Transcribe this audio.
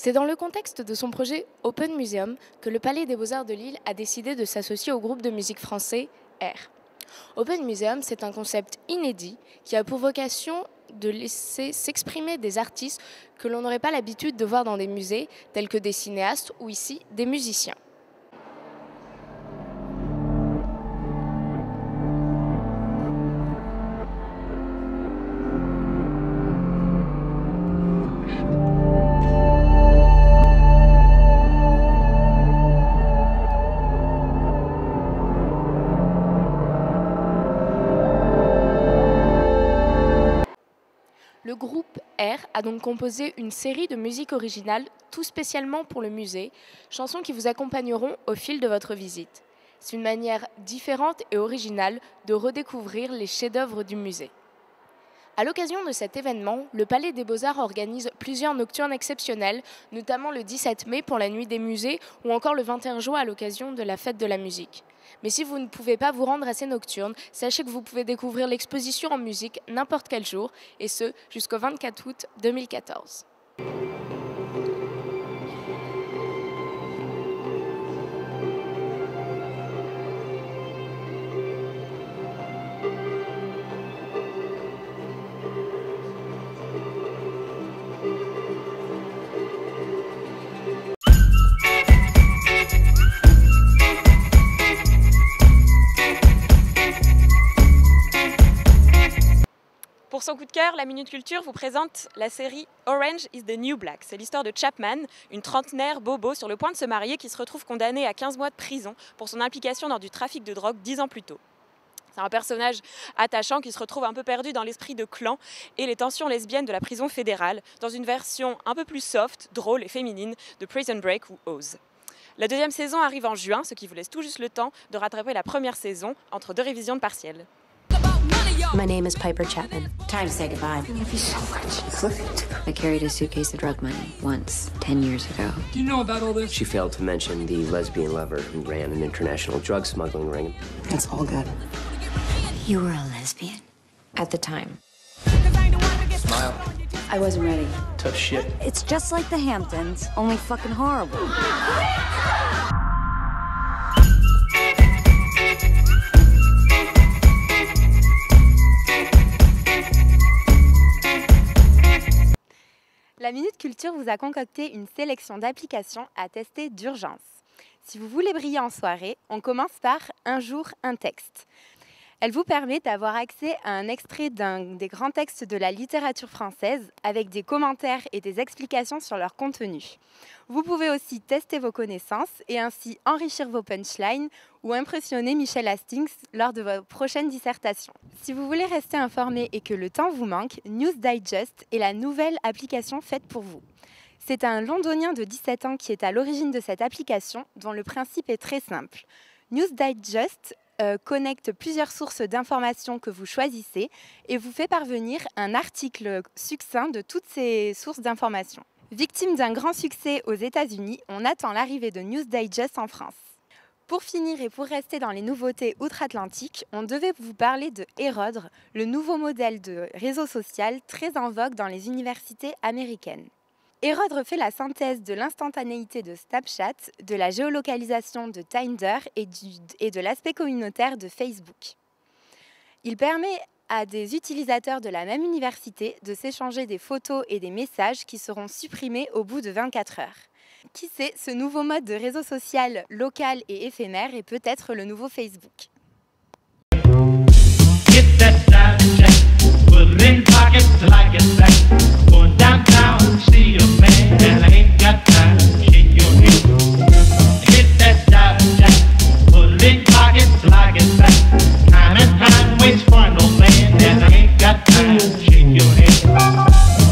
C'est dans le contexte de son projet Open Museum que le Palais des Beaux-Arts de Lille a décidé de s'associer au groupe de musique français R. Open Museum, c'est un concept inédit qui a pour vocation de laisser s'exprimer des artistes que l'on n'aurait pas l'habitude de voir dans des musées, tels que des cinéastes ou ici des musiciens. Le groupe R a donc composé une série de musiques originales tout spécialement pour le musée, chansons qui vous accompagneront au fil de votre visite. C'est une manière différente et originale de redécouvrir les chefs-d'œuvre du musée. À l'occasion de cet événement, le Palais des Beaux-Arts organise plusieurs nocturnes exceptionnelles, notamment le 17 mai pour la Nuit des musées ou encore le 21 juin à l'occasion de la Fête de la musique. Mais si vous ne pouvez pas vous rendre à ces nocturnes, sachez que vous pouvez découvrir l'exposition en musique n'importe quel jour, et ce jusqu'au 24 août 2014. Pour son coup de cœur, la Minute Culture vous présente la série Orange is the New Black. C'est l'histoire de Chapman, une trentenaire bobo sur le point de se marier qui se retrouve condamnée à 15 mois de prison pour son implication dans du trafic de drogue 10 ans plus tôt. C'est un personnage attachant qui se retrouve un peu perdu dans l'esprit de clan et les tensions lesbiennes de la prison fédérale dans une version un peu plus soft, drôle et féminine de Prison Break ou Oz. La deuxième saison arrive en juin, ce qui vous laisse tout juste le temps de rattraper la première saison entre 2 révisions de partiels. My name is Piper Chapman. Time to say goodbye. I love you so much. I carried a suitcase of drug money once, 10 years ago. Do you know about all this? She failed to mention the lesbian lover who ran an international drug smuggling ring. It's all good. You were a lesbian? At the time. Smile. I wasn't ready. Tough shit. It's just like the Hamptons, only fucking horrible. La Minute Culture vous a concocté une sélection d'applications à tester d'urgence. Si vous voulez briller en soirée, on commence par Un jour, un texte. Elle vous permet d'avoir accès à un extrait des grands textes de la littérature française avec des commentaires et des explications sur leur contenu. Vous pouvez aussi tester vos connaissances et ainsi enrichir vos punchlines ou impressionner Michel Hastings lors de vos prochaines dissertations. Si vous voulez rester informé et que le temps vous manque, News Digest est la nouvelle application faite pour vous. C'est un Londonien de 17 ans qui est à l'origine de cette application dont le principe est très simple. News Digest connecte plusieurs sources d'informations que vous choisissez et vous fait parvenir un article succinct de toutes ces sources d'informations. Victime d'un grand succès aux États-Unis, on attend l'arrivée de News Digest en France. Pour finir et pour rester dans les nouveautés outre-Atlantique, on devait vous parler de Hérodre, le nouveau modèle de réseau social très en vogue dans les universités américaines. Hérodre fait la synthèse de l'instantanéité de Snapchat, de la géolocalisation de Tinder et de l'aspect communautaire de Facebook. Il permet à des utilisateurs de la même université de s'échanger des photos et des messages qui seront supprimés au bout de 24 heures. Qui sait, ce nouveau mode de réseau social local et éphémère est peut-être le nouveau Facebook. Get that Snapchat, put it in pocket till I get back. Going downtown to see a man, and I ain't got